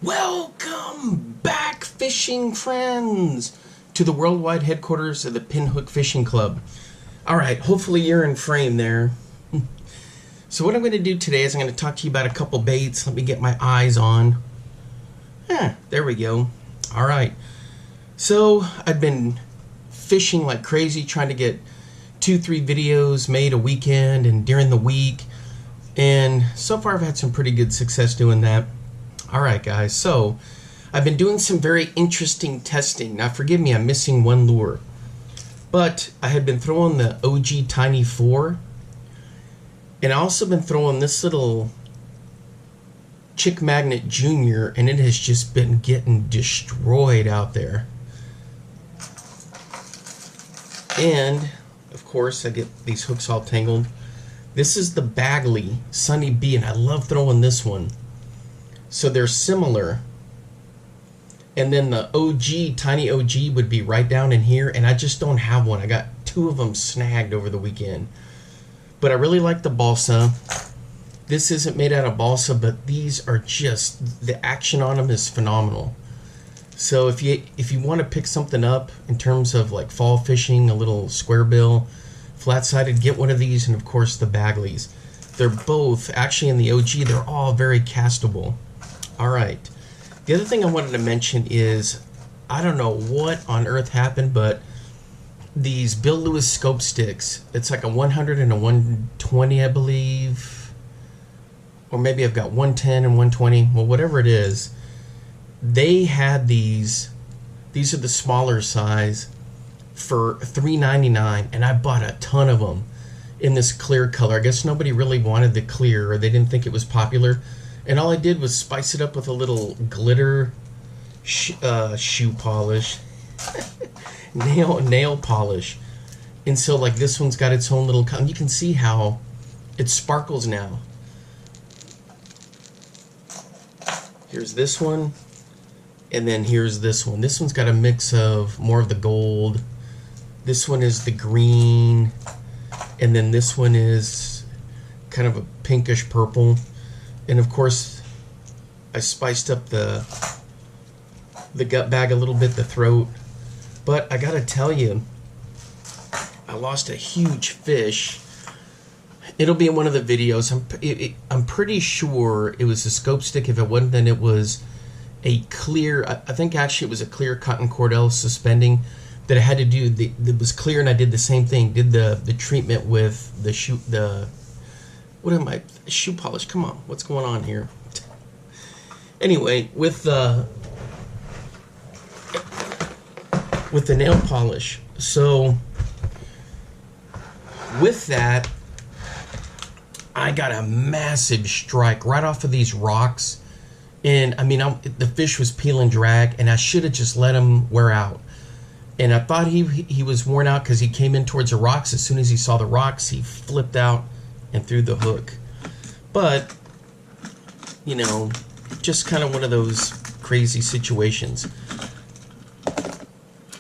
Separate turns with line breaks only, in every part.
Welcome back, fishing friends, to the worldwide headquarters of the Pinhook Fishing Club. Alright, hopefully you're in frame there. So what I'm going to do today is I'm going to talk to you about a couple baits. Let me get my eyes on. There we go. Alright, so I've been fishing like crazy, trying to get 2-3 videos made a weekend and during the week. And so far I've had some pretty good success doing that. Alright guys, so I've been doing some very interesting testing. Now forgive me, I'm missing one lure. But I had been throwing the OG Tiny 4. And I also been throwing this little Chick Magnet Junior, and it has just been getting destroyed out there. And of course I get these hooks all tangled. This is the Bagley Sunny B, and I love throwing this one. So they're similar. And then the OG, Tiny OG, would be right down in here, and I just don't have one. I got 2 of them snagged over the weekend. But I really like the balsa. This isn't made out of balsa, but these are just, the action on them is phenomenal. So if you want to pick something up in terms of like fall fishing, a little square bill, flat-sided, get one of these, and of course the Bagleys. They're both, actually in the OG, they're all very castable. Alright, the other thing I wanted to mention is, I don't know what on earth happened, but these Bill Lewis scope sticks, it's like a 100 and a 120, I believe, or maybe I've got 110 and 120, well, whatever it is, they had these are the smaller size, for $3.99, and I bought a ton of them in this clear color. I guess nobody really wanted the clear, or they didn't think it was popular. And all I did was spice it up with a little glitter shoe polish, nail polish. And so like this one's got its own little, you can see how it sparkles now. Here's this one, and then here's this one. This one's got a mix of more of the gold. This one is the green, and then this one is kind of a pinkish purple. And of course, I spiced up the gut bag a little bit, the throat. But I gotta tell you, I lost a huge fish. It'll be in one of the videos. I'm pretty sure it was a scope stick. If it wasn't, then it was a clear, I think actually it was a clear cotton cordell suspending that I had to do. It was clear, and I did the same thing. Did the treatment with the shoe, what am I? Shoe polish. Come on, what's going on here? Anyway, with the nail polish. So with that, I got a massive strike right off of these rocks, and I mean, the fish was peel and drag, and I should have just let him wear out. And I thought he was worn out because he came in towards the rocks. As soon as he saw the rocks, he flipped out and threw the hook. But, you know, just kind of one of those crazy situations.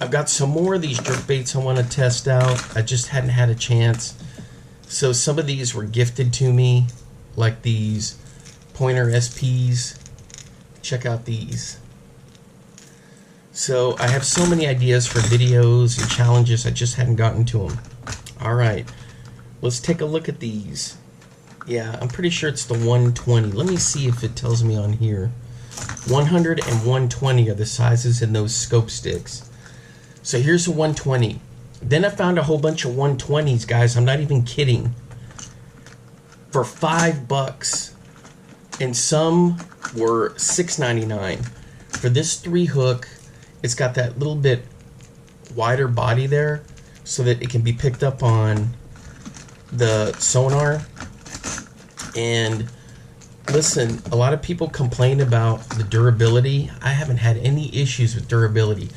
I've got some more of these jerk baits I want to test out. I just hadn't had a chance. So some of these were gifted to me, like these Pointer SPs. Check out these. So I have so many ideas for videos and challenges, I just hadn't gotten to them. Alright, let's take a look at these. Yeah, I'm pretty sure it's the 120. Let me see if it tells me on here. 100 and 120 are the sizes in those scope sticks. So here's a 120. Then I found a whole bunch of 120s, guys. I'm not even kidding. For $5. And some were $6.99. For this 3 hook, it's got that little bit wider body there so that it can be picked up on the sonar. And listen, a lot of people complain about the durability. I haven't had any issues with durability.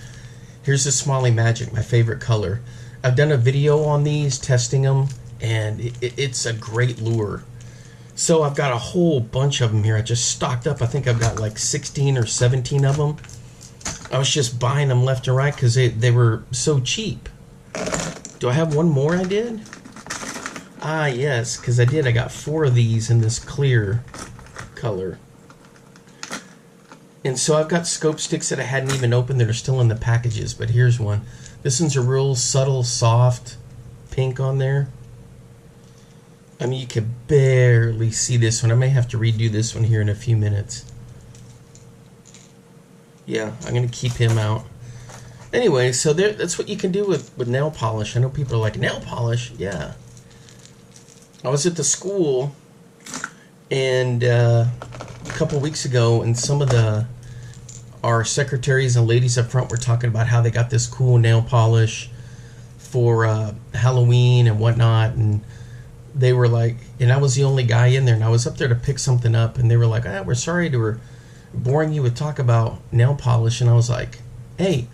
Here's the Smalley Magic, my favorite color. I've done a video on these, testing them, and it's a great lure. So I've got a whole bunch of them here. I just stocked up. I think I've got like 16 or 17 of them. I was just buying them left and right because they were so cheap. Do I have one more I did? Ah, yes, because I did. I got 4 of these in this clear color. And so I've got scope sticks that I hadn't even opened that are still in the packages, but here's one. This one's a real subtle, soft pink on there. I mean, you can barely see this one. I may have to redo this one here in a few minutes. Yeah, I'm going to keep him out. Anyway, so that's what you can do with nail polish. I know people are like, nail polish? Yeah. I was at the school and a couple weeks ago, and some of our secretaries and ladies up front were talking about how they got this cool nail polish for Halloween and whatnot, and they were like, and I was the only guy in there, and I was up there to pick something up, and they were like, we're sorry to we're boring you with talk about nail polish. And I was like, hey,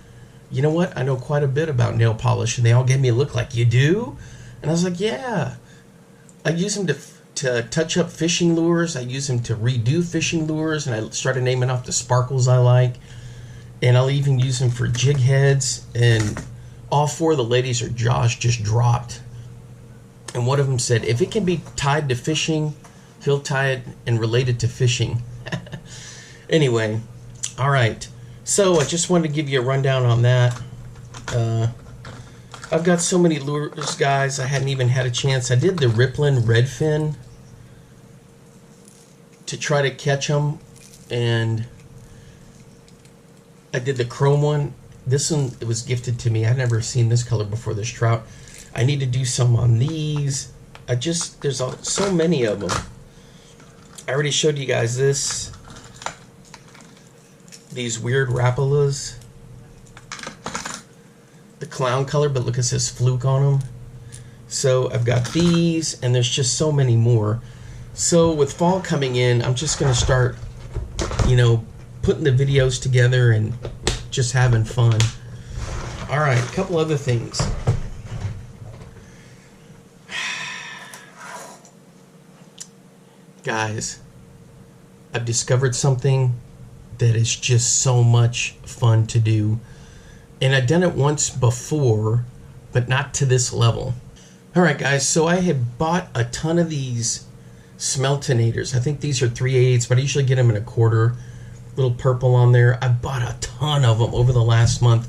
you know what? I know quite a bit about nail polish. And they all gave me a look like, you do? And I was like, yeah. I use them to touch up fishing lures. I use them to redo fishing lures. And I started naming off the sparkles I like. And I'll even use them for jig heads. And all four of the ladies' jaws just dropped. And one of them said, if it can be tied to fishing, he'll tie it and relate it to fishing. Anyway, all right. So I just wanted to give you a rundown on that. I've got so many lures, guys. I hadn't even had a chance. I did the Rippling Redfin to try to catch them, and I did the chrome one. This one, it was gifted to me. I'd never seen this color before, this trout. I need to do some on these. There's so many of them. I already showed you guys this. These weird Rapalas. The clown color, but look, it says Fluke on them. So I've got these, and there's just so many more. So with fall coming in, I'm just going to start, putting the videos together and just having fun. All right, a couple other things. Guys, I've discovered something that is just so much fun to do. And I've done it once before, but not to this level. Alright guys, so I had bought a ton of these Smeltinators. I think these are 3/8, but I usually get them in a quarter. Little purple on there. I bought a ton of them over the last month.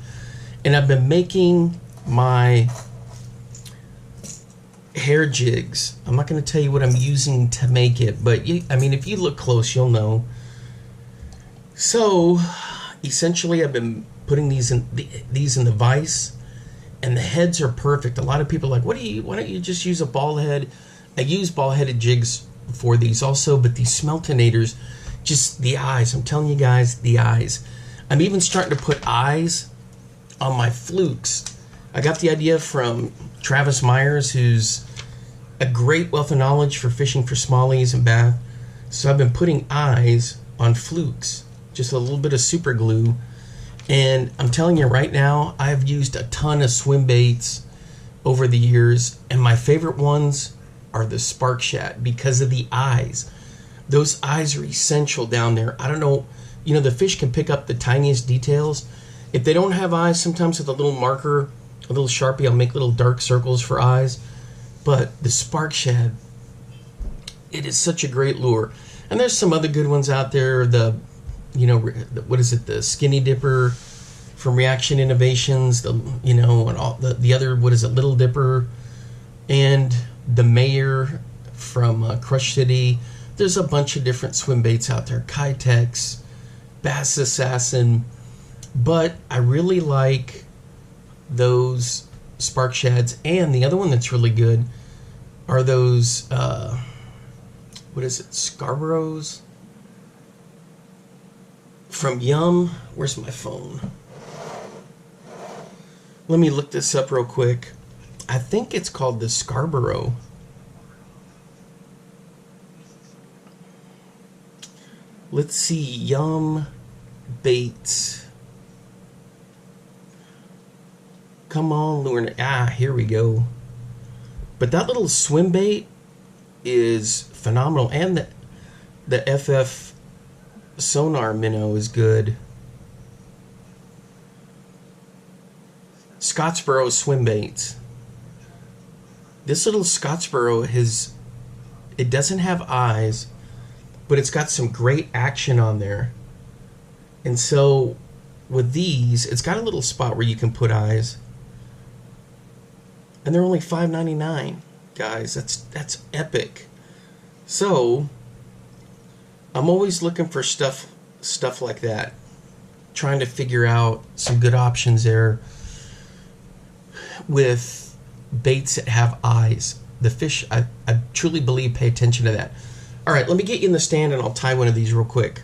And I've been making my hair jigs. I'm not going to tell you what I'm using to make it, but if you look close, you'll know. So, essentially, I've been putting these in the vise, and the heads are perfect. A lot of people are like, why don't you just use a ball head? I use ball-headed jigs for these also, but these Smeltinators, just the eyes. I'm telling you guys, the eyes. I'm even starting to put eyes on my flukes. I got the idea from Travis Myers, who's a great wealth of knowledge for fishing for smallies and bass. So I've been putting eyes on flukes. Just a little bit of super glue, and I'm telling you right now, I've used a ton of swim baits over the years, and my favorite ones are the Spark Shad because of the eyes. Those eyes are essential down there. I don't know, the fish can pick up the tiniest details. If they don't have eyes, sometimes with a little marker, a little Sharpie, I'll make little dark circles for eyes. But the Spark Shad, it is such a great lure. And there's some other good ones out there. What is it? The Skinny Dipper from Reaction Innovations. And all the other, what is it? Little Dipper, and the Mayor from Crush City. There's a bunch of different swim baits out there. Kitex, Bass Assassin, but I really like those Spark Shads. And the other one that's really good are those. What is it? Scarboroughs from Yum. Where's my phone? Let me look this up real quick. I think it's called the Scarborough. Let's see. Yum baits. Come on, lure. Here we go. But that little swim bait is phenomenal, and the FF sonar minnow is good. Scottsboro swim baits. This little Scottsboro it doesn't have eyes, but it's got some great action on there. And so with these, it's got a little spot where you can put eyes. And they're only $5.99, guys. That's epic. So I'm always looking for stuff like that. Trying to figure out some good options there with baits that have eyes. The fish, I truly believe, pay attention to that. All right, let me get you in the stand and I'll tie one of these real quick.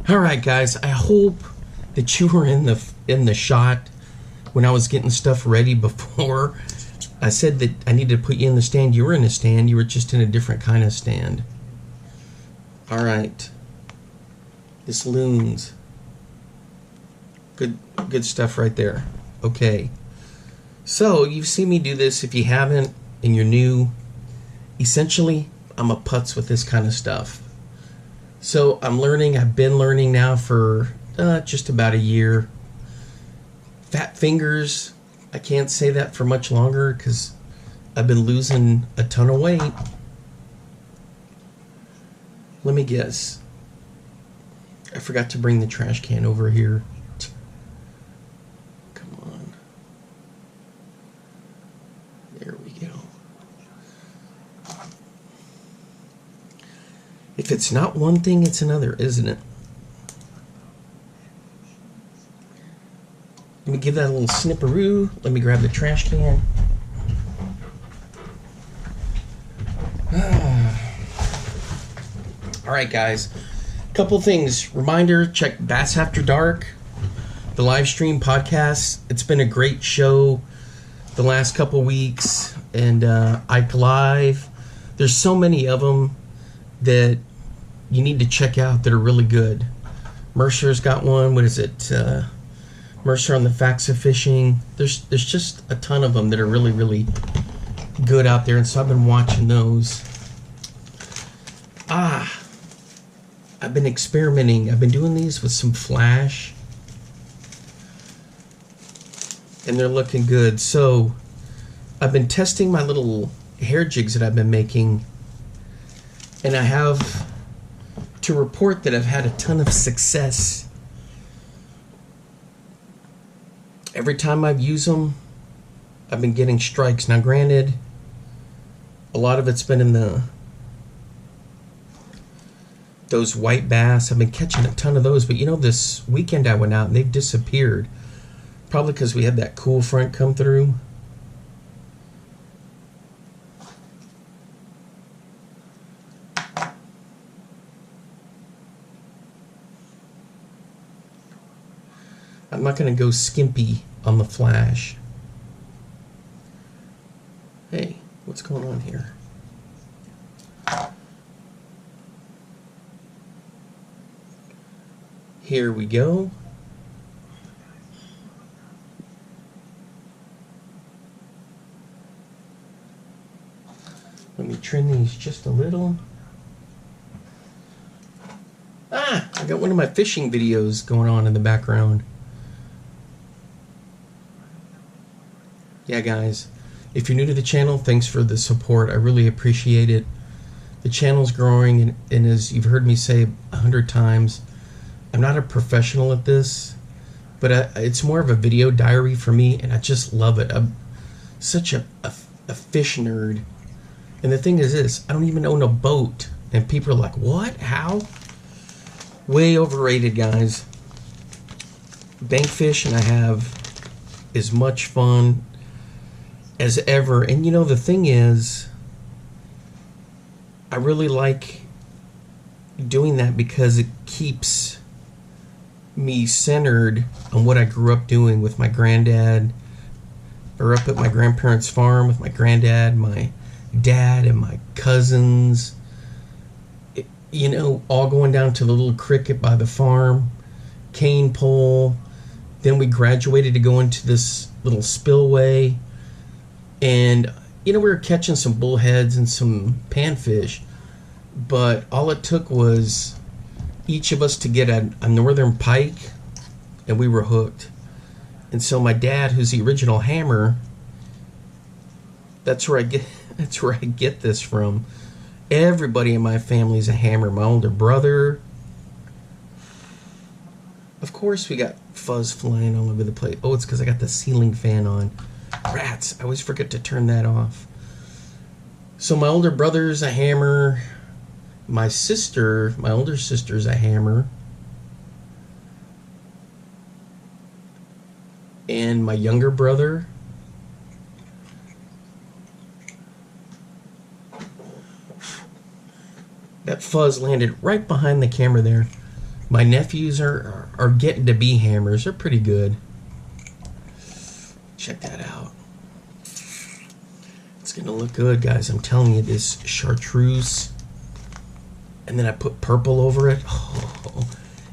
All right, guys, I hope that you were in the shot when I was getting stuff ready before. I said that I needed to put you in the stand. You were in a stand. You were just in a different kind of stand. All right. This loons. Good stuff right there. Okay. So, you've seen me do this. If you haven't and you're new, essentially, I'm a putz with this kind of stuff. So, I'm learning. I've been learning now for just about a year. Fat fingers. I can't say that for much longer because I've been losing a ton of weight. Let me guess. I forgot to bring the trash can over here. Come on. There we go. If it's not one thing, it's another, isn't it? Let me give that a little snipperoo. Let me grab the trash can. All right, guys. Couple things. Reminder, check Bass After Dark, the live stream podcast. It's been a great show the last couple weeks. And Ike Live. There's so many of them that you need to check out that are really good. Mercer's got one. What is it? Mercer on the Facts of Fishing. There's just a ton of them that are really, really good out there, and so I've been watching those. I've been experimenting. I've been doing these with some flash, and they're looking good. So I've been testing my little hair jigs that I've been making, and I have to report that I've had a ton of success. Every time I've used them, I've been getting strikes. Now, granted, a lot of it's been in those white bass. I've been catching a ton of those, but you know, this weekend I went out and they've disappeared. Probably because we had that cool front come through. I'm not going to go skimpy on the flash. Hey, what's going on here? Here we go. Let me trim these just a little. I got one of my fishing videos going on in the background. Yeah, guys, if you're new to the channel, thanks for the support. I really appreciate it. The channel's growing, and as you've heard me say 100 times, I'm not a professional at this, but it's more of a video diary for me, and I just love it. I'm such a fish nerd. And the thing is this, I don't even own a boat, and people are like, what? How? Way overrated, guys. Bank fishing I have as much fun as ever. And you know, the thing is, I really like doing that because it keeps me centered on what I grew up doing with my granddad, or up at my grandparents' farm with my granddad, my dad, and my cousins. You know, all going down to the little cricket by the farm, cane pole. Then we graduated to go into this little spillway. And, you know, we were catching some bullheads and some panfish. But all it took was each of us to get a northern pike, and we were hooked. And so my dad, who's the original hammer, that's where I get this from. Everybody in my family is a hammer. My older brother. Of course, we got fuzz flying all over the place. Oh, it's because I got the ceiling fan on. Rats. I always forget to turn that off. So my older brother's a hammer. My sister, my older sister's a hammer. And my younger brother. That fuzz landed right behind the camera there. My nephews are getting to be hammers. They're pretty good. Check that out. It's gonna look good, guys. I'm telling you, this chartreuse. And then I put purple over it. Oh,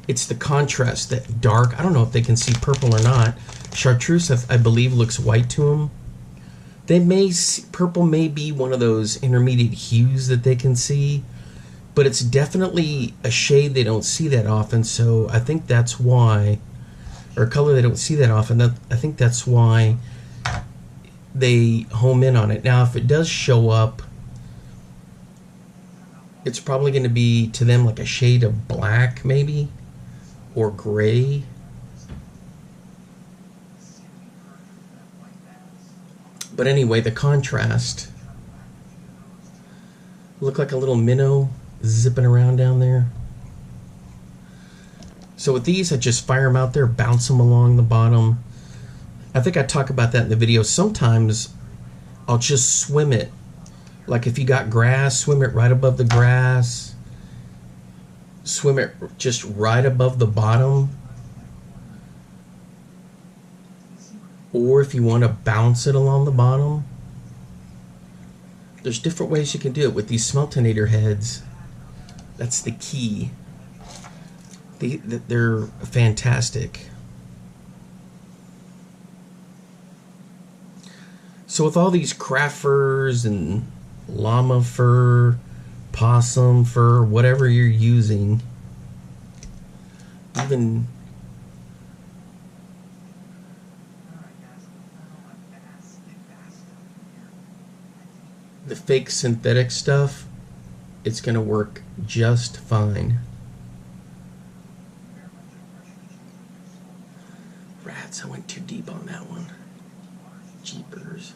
it's the contrast, that dark. I don't know if they can see purple or not. Chartreuse, I believe, looks white to them. They may see, purple may be one of those intermediate hues that they can see, but it's definitely a shade they don't see that often. So I think that's why, or a color they don't see that often. I think that's why they home in on it. Now, if it does show up, it's probably going to be to them like a shade of black, maybe, or gray. But anyway, the contrast. Look like a little minnow zipping around down there. So with these, I just fire them out there, bounce them along the bottom. I think I talk about that in the video. Sometimes I'll just swim it. Like if you got grass, swim it right above the grass. Swim it just right above the bottom. Or if you want to bounce it along the bottom. There's different ways you can do it with these Smeltinator heads. That's the key. They're fantastic. So with all these craft furs and llama fur, possum fur, whatever you're using, even the fake synthetic stuff, it's going to work just fine. Rats, I went too deep on that one. Jeepers.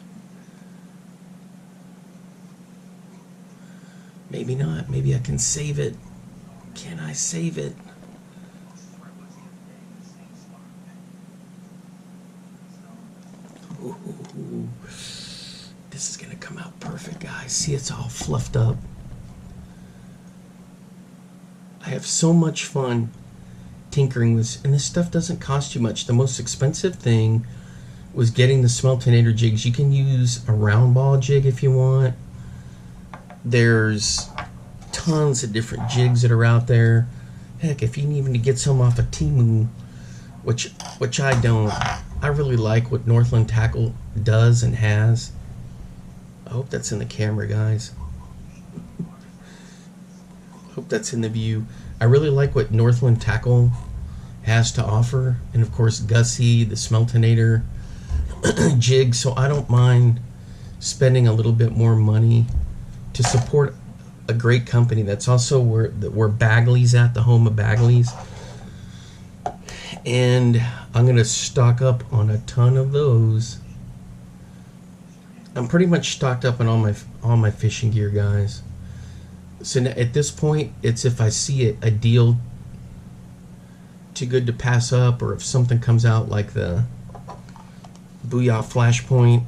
Maybe not. Maybe I can save it. Can I save it? Ooh. This is gonna come out perfect, guys. See, it's all fluffed up. I have so much fun tinkering with this, and this stuff doesn't cost you much. The most expensive thing was getting the Smeltinator jigs. You can use a round ball jig if you want. There's tons of different jigs that are out there. Heck, if you need even to get some off of Temu, which I don't. I really like what Northland Tackle does and has. I hope that's in the camera, guys. Hope that's in the view. I really like what Northland Tackle has to offer. And of course, Gussie, the Smeltinator jig. So I don't mind spending a little bit more money to support a great company. That's also where Bagley's at, the home of Bagley's. And I'm going to stock up on a ton of those. I'm pretty much stocked up on all my fishing gear, guys. So now, at this point, it's if I see a deal too good to pass up, or if something comes out like the Booyah Flashpoint,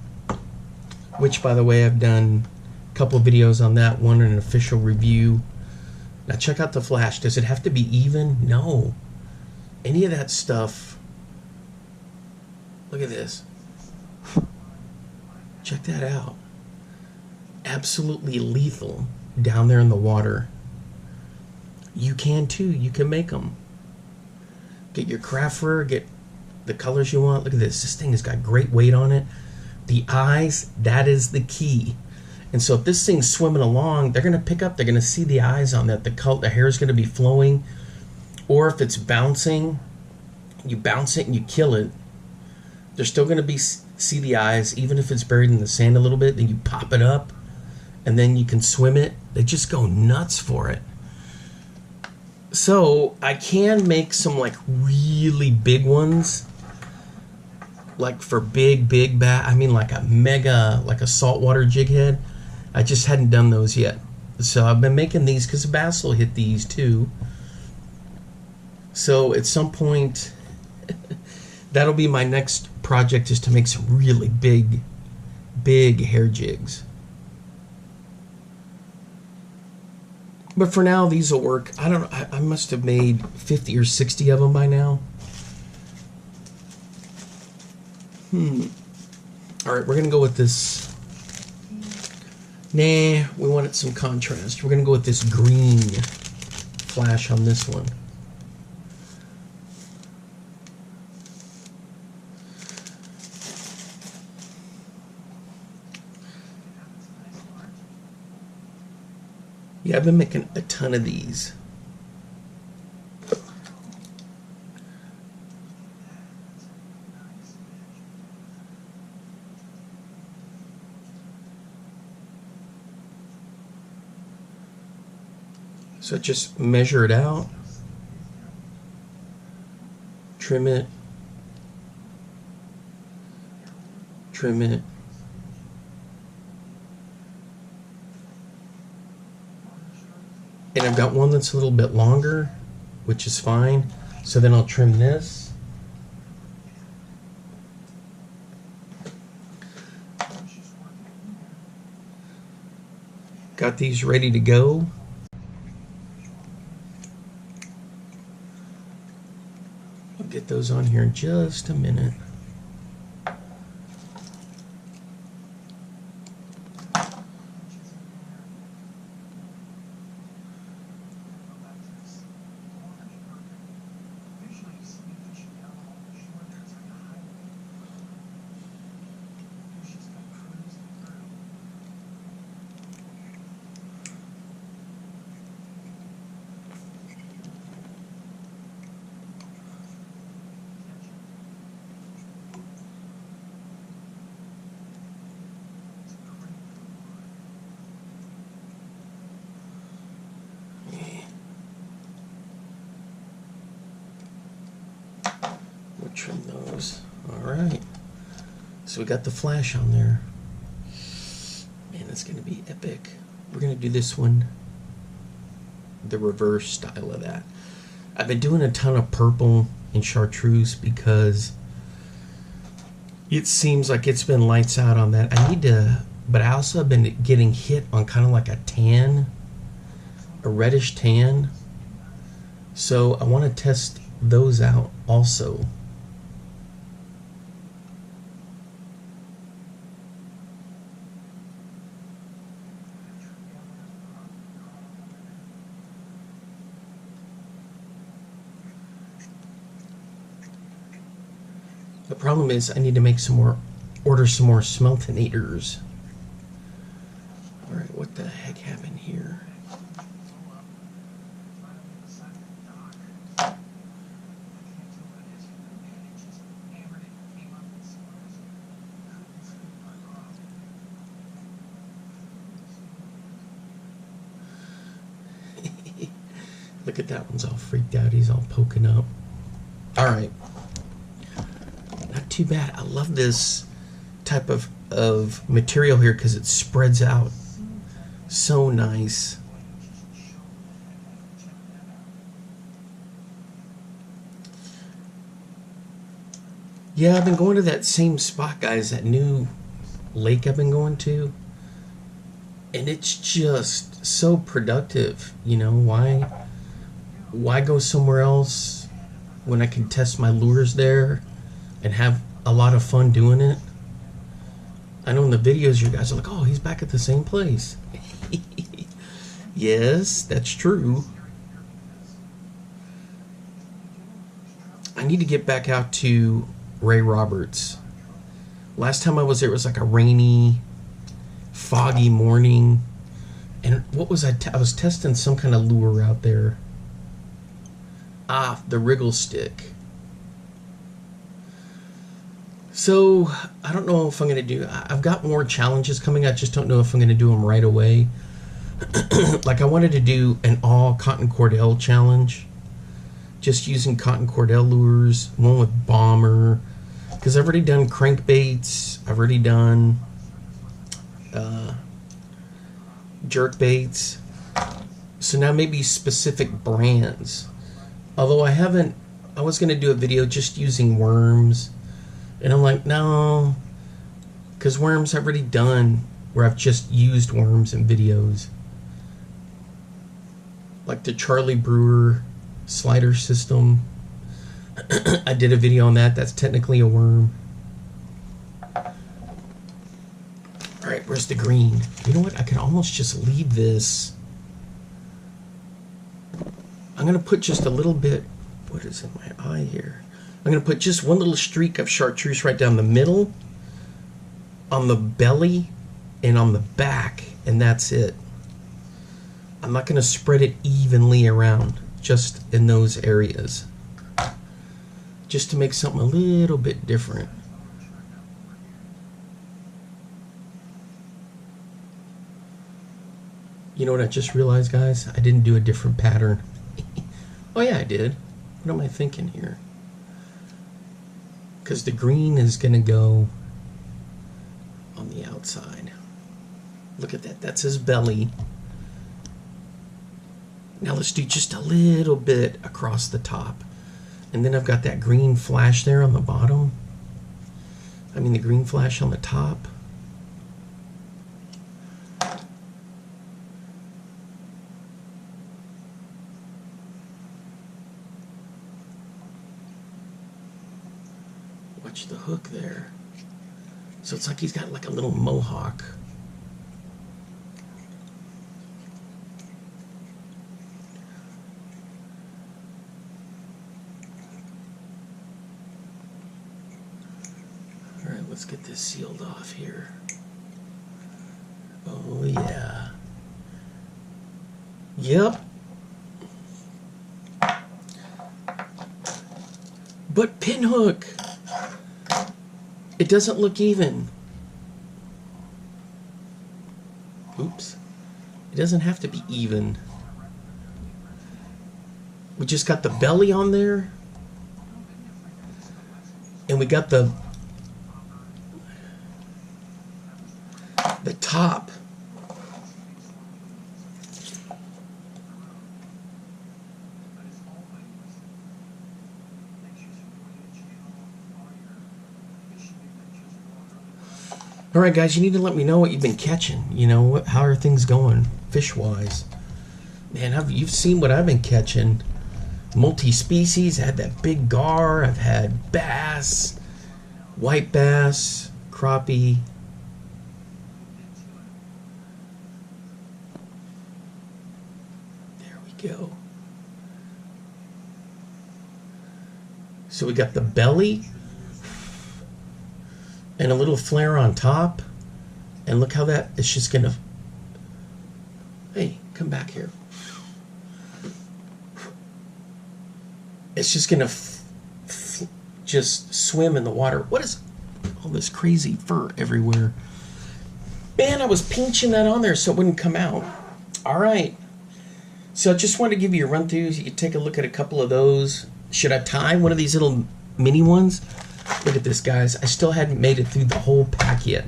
which, by the way, I've done a couple of videos on that one, an official review. Now check out the flash. Does it have to be even? No. Any of that stuff. Look at this. Check that out. Absolutely lethal down there in the water. You can too. You can make them. Get your craft fur, get the colors you want. Look at this. This thing has got great weight on it. The eyes, that is the key. And so if this thing's swimming along, they're going to pick up, they're going to see the eyes on that. The hair is going to be flowing. Or if it's bouncing, you bounce it and you kill it. They're still going to see the eyes, even if it's buried in the sand a little bit. Then you pop it up, and then you can swim it. They just go nuts for it. So I can make some like really big ones, like for big bass. I mean, like a mega, like a saltwater jig head. I just hadn't done those yet. So I've been making these because the bass will hit these too. So at some point, that'll be my next project, is to make some really big hair jigs. But for now, these will work. I don't know. I must have made 50 or 60 of them by now. All right, we're gonna go with this. Nah, we wanted some contrast. We're gonna go with this green flash on this one. Yeah, I've been making a ton of these. So just measure it out, trim it, trim it. And I've got one that's a little bit longer, which is fine. So then I'll trim this. Got these ready to go. I'll get those on here in just a minute. Trim those. Alright. So we got the flash on there. Man, that's going to be epic. We're going to do this one, the reverse style of that. I've been doing a ton of purple and chartreuse because it seems like it's been lights out on that. I need to, but I also have been getting hit on kind of like a tan, a reddish tan. So I want to test those out also. The problem is I need to make some more, order some more Smeltinators. Alright, what the heck happened here? Look at that one's all freaked out. He's all poking up. Alright. Not too bad. I love this type of material here because it spreads out so nice. Yeah, I've been going to that same spot, guys, that new lake I've been going to, and it's just so productive. You know, why go somewhere else when I can test my lures there and have a lot of fun doing it? I know in the videos you guys are like, oh, he's back at the same place. Yes, that's true. I need to get back out to Ray Roberts. Last time I was there, it was like a rainy, foggy morning. And what was I was testing some kind of lure out there. Ah, the wriggle stick. So, I don't know if I'm going to do... I've got more challenges coming. I just don't know if I'm going to do them right away. Like, I wanted to do an all cotton cordell challenge. Just using cotton cordell lures. One with bomber. Because I've already done crankbaits. I've already done jerk baits. So now maybe specific brands. Although I was going to do a video just using worms. And I'm like, no. Because worms I've already done where I've just used worms in videos. Like the Charlie Brewer slider system. I did a video on that. That's technically a worm. Alright, where's the green? You know what? I can almost just leave this. I'm going to put just a little bit. What is in my eye here? I'm going to put just one little streak of chartreuse right down the middle, on the belly, and on the back, and that's it. I'm not going to spread it evenly around, just in those areas. Just to make something a little bit different. You know what I just realized, guys? I didn't do a different pattern. Oh yeah, I did. What am I thinking here? Because the green is going to go on the outside. Look at that. That's his belly. Now let's do just a little bit across the top. And then I've got that green flash there on the bottom. I mean the green flash on the top. Watch the hook there. So it's like he's got like a little mohawk. Alright, let's get this sealed off here. Oh yeah. Yep. But pinhook! It doesn't look even. Oops. It doesn't have to be even. We just got the belly on there. And we got the top. All right, guys, you need to let me know what you've been catching. You know, how are things going fish-wise? Man, you've seen what I've been catching. Multi-species. I had that big gar. I've had bass, white bass, crappie. There we go. So we got the belly. And a little flare on top. And look how that is just gonna... Hey, come back here. It's just gonna just swim in the water. What is all this crazy fur everywhere? Man, I was pinching that on there so it wouldn't come out. Alright. So I just wanted to give you a run through. You can take a look at a couple of those. Should I tie one of these little mini ones? Look at this, guys. I still hadn't made it through the whole pack yet.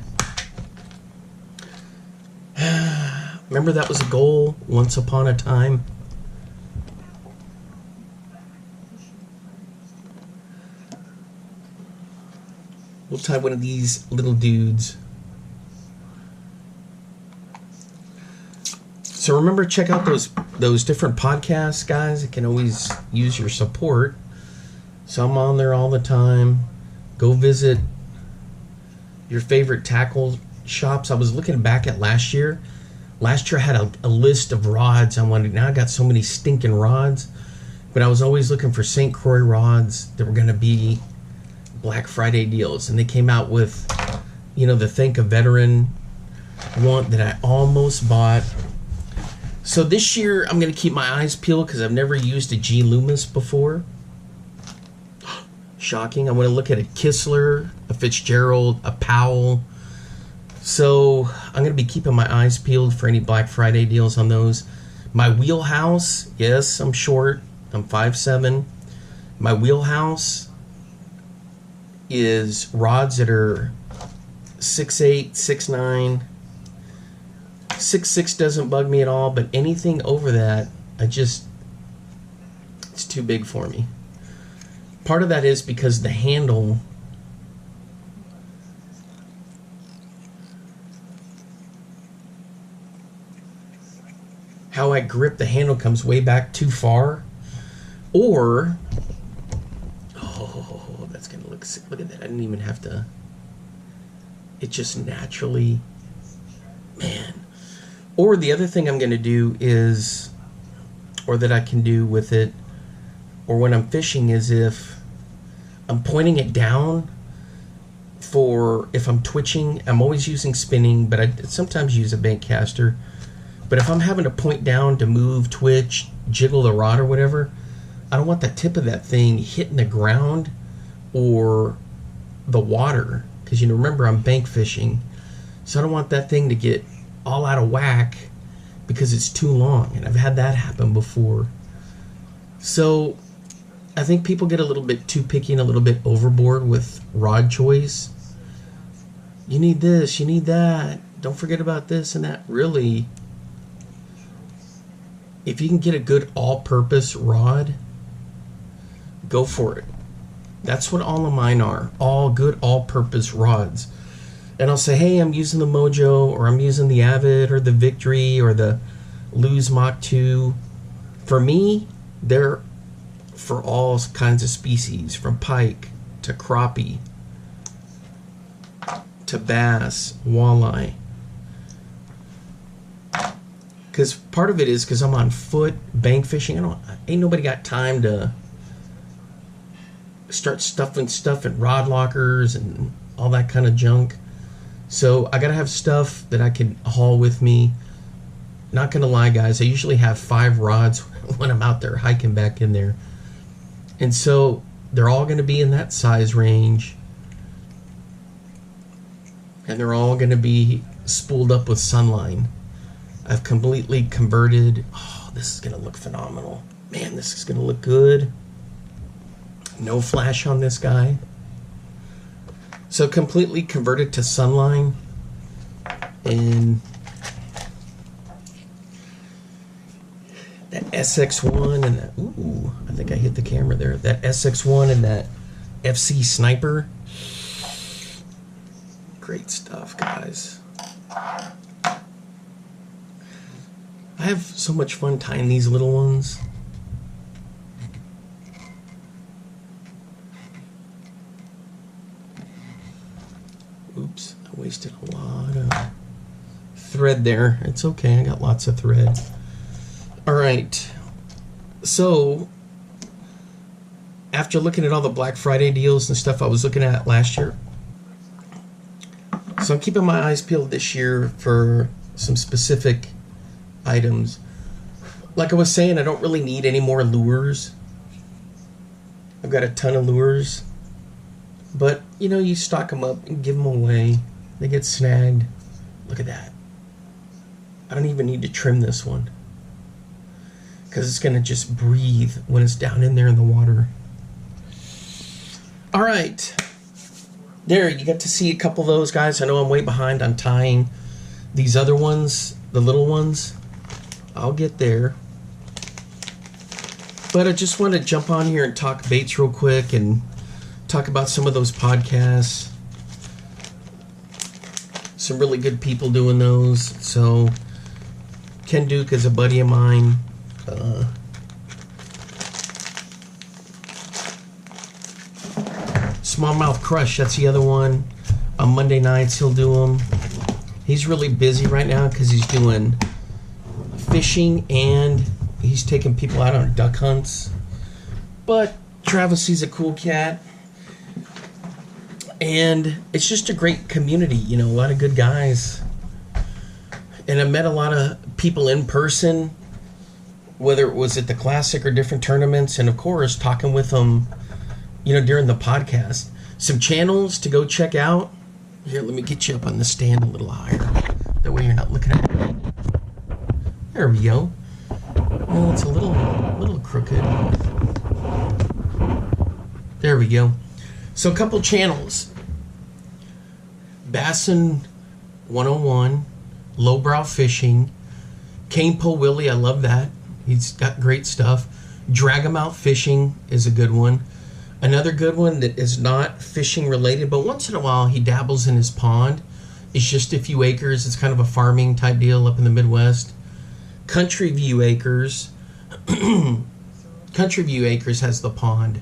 Remember that was a goal once upon a time? We'll tie one of these little dudes. So remember, check out those different podcasts, guys. I can always use your support. So I'm on there all the time. Go visit your favorite tackle shops. I was looking back at last year. Last year I had a list of rods I wanted. Now I got so many stinking rods. But I was always looking for St. Croix rods that were going to be Black Friday deals. And they came out with, you know, the Thank a Veteran one that I almost bought. So this year I'm going to keep my eyes peeled because I've never used a G Loomis before. Shocking. I want to look at a Kistler, a Fitzgerald, a Powell. So I'm going to be keeping my eyes peeled for any Black Friday deals on those. My wheelhouse, yes, I'm short. I'm 5'7". My wheelhouse is rods that are 6'8", 6'9". 6'6" doesn't bug me at all, but anything over that, it's too big for me. Part of that is because the handle, how I grip the handle comes way back too far, or, oh, that's gonna look sick. Look at that, I didn't even have to, it just naturally, man. Or the other thing I'm gonna do is, or that I can do with it, or when I'm fishing, is if I'm pointing it down for, if I'm twitching, I'm always using spinning, but I sometimes use a bank caster. But if I'm having to point down to move, twitch, jiggle the rod or whatever, I don't want the tip of that thing hitting the ground or the water. Because remember, I'm bank fishing. So I don't want that thing to get all out of whack because it's too long. And I've had that happen before. So I think people get a little bit too picky and a little bit overboard with rod choice. You need this, you need that. Don't forget about this and that. Really, if you can get a good all-purpose rod, go for it. That's what all of mine are. All good all-purpose rods. And I'll say, hey, I'm using the Mojo, or I'm using the Avid, or the Victory, or the Lose Mach 2. For me, they're for all kinds of species, from pike to crappie to bass, walleye. Because part of it is because I'm on foot bank fishing. Ain't nobody got time to start stuffing stuff in rod lockers and all that kind of junk. So I gotta have stuff that I can haul with me. Not gonna lie, guys, I usually have 5 rods when I'm out there hiking back in there. And so they're all gonna be in that size range. And they're all gonna be spooled up with Sunline. I've completely converted. Oh, this is gonna look phenomenal. Man, this is gonna look good. No flash on this guy. So completely converted to Sunline. And that SX1 and that, ooh, I think I hit the camera there. That SX1 and that FC Sniper. Great stuff, guys. I have so much fun tying these little ones. Oops, I wasted a lot of thread there. It's okay, I got lots of thread. Alright, so after looking at all the Black Friday deals and stuff I was looking at last year, so I'm keeping my eyes peeled this year for some specific items. Like I was saying, I don't really need any more lures. I've got a ton of lures. But, you stock them up and give them away. They get snagged. Look at that. I don't even need to trim this one, because it's going to just breathe when it's down in there in the water. Alright. There, you got to see a couple of those, guys. I know I'm way behind on tying these other ones, the little ones. I'll get there. But I just want to jump on here and talk baits real quick and talk about some of those podcasts. Some really good people doing those. So Ken Duke is a buddy of mine. Smallmouth Crush, that's the other one. On Monday nights he'll do them. He's really busy right now because he's doing fishing and he's taking people out on duck hunts. But Travis, he's a cool cat. And it's just a great community, a lot of good guys. And I met a lot of people in person, whether it was at the Classic or different tournaments, and of course talking with them, during the podcast. Some channels to go check out. Here, let me get you up on the stand a little higher. That way you're not looking at me. There we go. Well, it's a little crooked. There we go. So a couple channels. Bassin 101, Lowbrow Fishing, Cane Pole Willie, I love that. He's got great stuff. Drag 'em Out Fishing is a good one. Another good one that is not fishing related, but once in a while he dabbles in his pond. It's just a few acres. It's kind of a farming type deal up in the Midwest. Country View Acres. Country View Acres has the pond.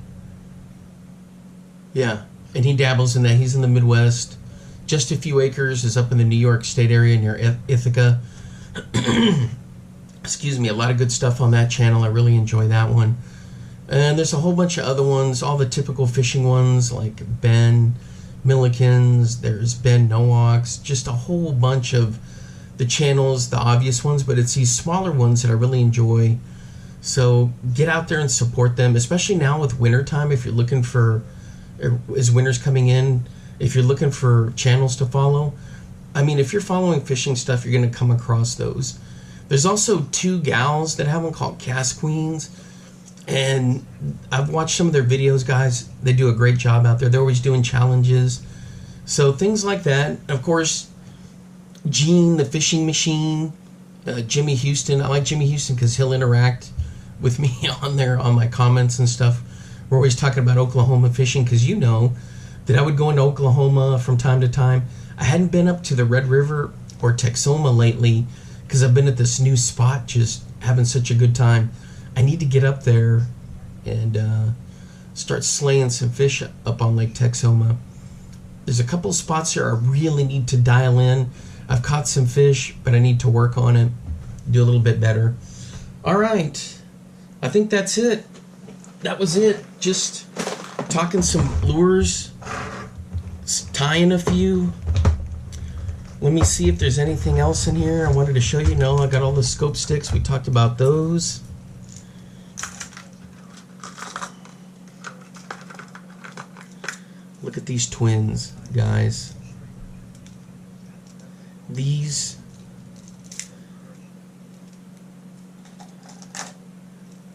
Yeah, and he dabbles in that. He's in the Midwest. Just a Few Acres is up in the New York State area near Ithaca. Excuse me, a lot of good stuff on that channel. I really enjoy that one. And there's a whole bunch of other ones, all the typical fishing ones like Ben Milliken's, there's Ben Nowak's, just a whole bunch of the channels, the obvious ones, but it's these smaller ones that I really enjoy. So get out there and support them, especially now with wintertime. If you're looking for, as winter's coming in, if you're looking for channels to follow, I mean, if you're following fishing stuff, you're going to come across those. There's also two gals that have one called Cast Queens, and I've watched some of their videos, guys. They do a great job out there. They're always doing challenges. So things like that. Of course, Gene, the fishing machine, Jimmy Houston. I like Jimmy Houston because he'll interact with me on there, on my comments and stuff. We're always talking about Oklahoma fishing because you know that I would go into Oklahoma from time to time. I hadn't been up to the Red River or Texoma lately because I've been at this new spot just having such a good time. I need to get up there and start slaying some fish up on Lake Texoma. There's a couple spots here I really need to dial in. I've caught some fish, but I need to work on it, do a little bit better. All right, I think that's it. That was it. Just talking some lures, tying a few. Let me see if there's anything else in here I wanted to show you. No, I got all the scope sticks. We talked about those. Look at these twins, guys. These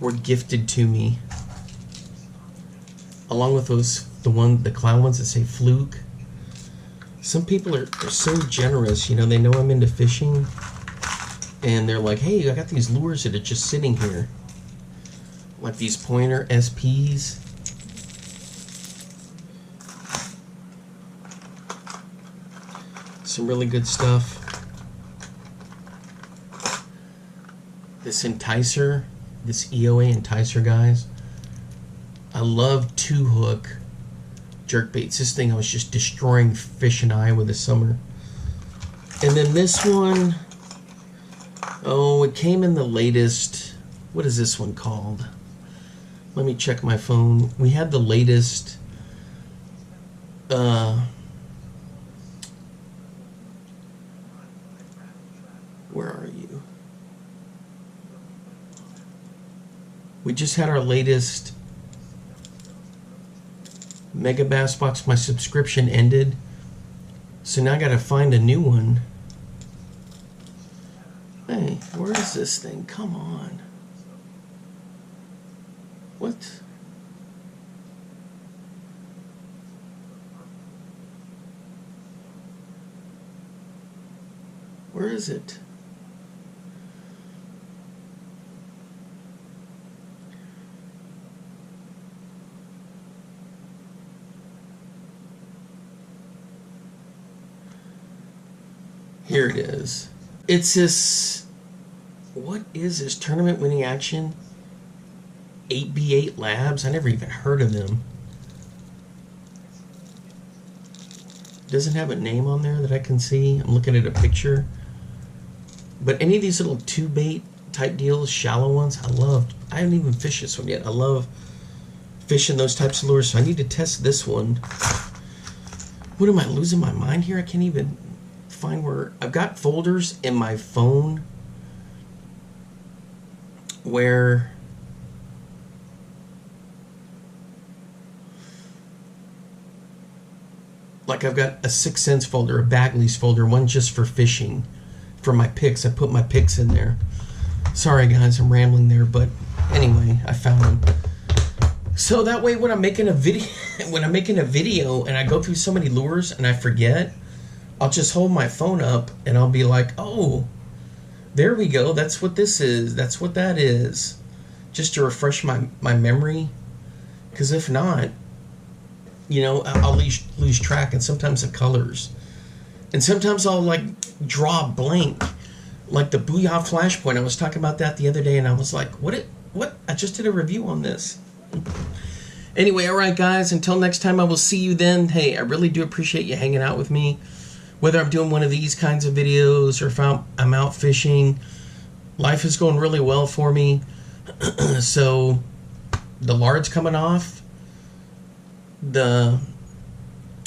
were gifted to me, along with those the clown ones that say Fluke. Some people are so generous, you know. They know I'm into fishing, and they're like, "Hey, I got these lures that are just sitting here, like these Pointer SPs." Some really good stuff. This Enticer, this EOA Enticer, guys. I love 2-hook jerkbaits. This thing I was just destroying fish in Iowa this summer. And then this one, oh, it came in the latest. What is this one called? Let me check my phone. We had the latest where are you? We just had our latest Mega Bass Box. My subscription ended, so now I gotta find a new one. Hey, where is this thing? Come on. What? Where is it? Here it is. It's this, what is this? Tournament winning action? 8B8 Labs? I never even heard of them. Doesn't have a name on there that I can see. I'm looking at a picture. But any of these little 2-bait type deals, shallow ones, I haven't even fished this one yet. I love fishing those types of lures, so I need to test this one. What am I, losing my mind here? I can't even find where. I've got folders in my phone where Like I've got a 6 cents folder, a Bagley's folder, one just for fishing, for my picks. I put my picks in there. Sorry guys, I'm rambling there, but anyway, I found them. So that way, when I'm making a video, and I go through so many lures and I forget, I'll just hold my phone up and I'll be like, oh, there we go. That's what this is. That's what that is. Just to refresh my memory. Because if not, you know, I'll lose track, and sometimes the colors. And sometimes I'll like draw blank. Like the Booyah Flashpoint. I was talking about that the other day, and I was like, what? I just did a review on this. Anyway, alright guys, until next time, I will see you then. Hey, I really do appreciate you hanging out with me. Whether I'm doing one of these kinds of videos or if I'm out fishing, life is going really well for me. So, the lard's coming off. The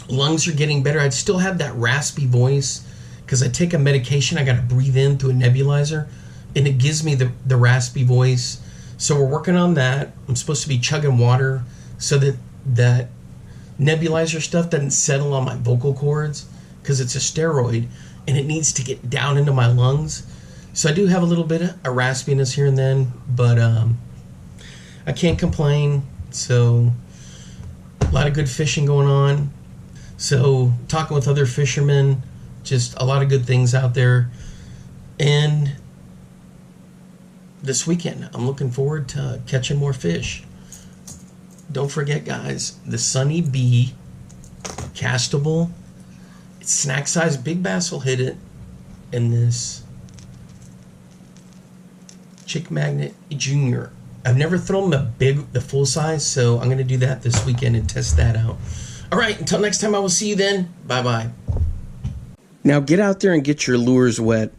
lungs are getting better. I still have that raspy voice because I take a medication. I got to breathe in through a nebulizer, and it gives me the raspy voice. So we're working on that. I'm supposed to be chugging water so that nebulizer stuff doesn't settle on my vocal cords, because it's a steroid and it needs to get down into my lungs. So I do have a little bit of a raspiness here and then, but I can't complain. So a lot of good fishing going on. So talking with other fishermen, just a lot of good things out there. And this weekend, I'm looking forward to catching more fish. Don't forget, guys, the Sunny B castable. It's snack size. Big bass will hit it. And this Chick Magnet Junior. I've never thrown the full size, so I'm going to do that this weekend and test that out. All right, until next time, I will see you then. Bye-bye. Now get out there and get your lures wet.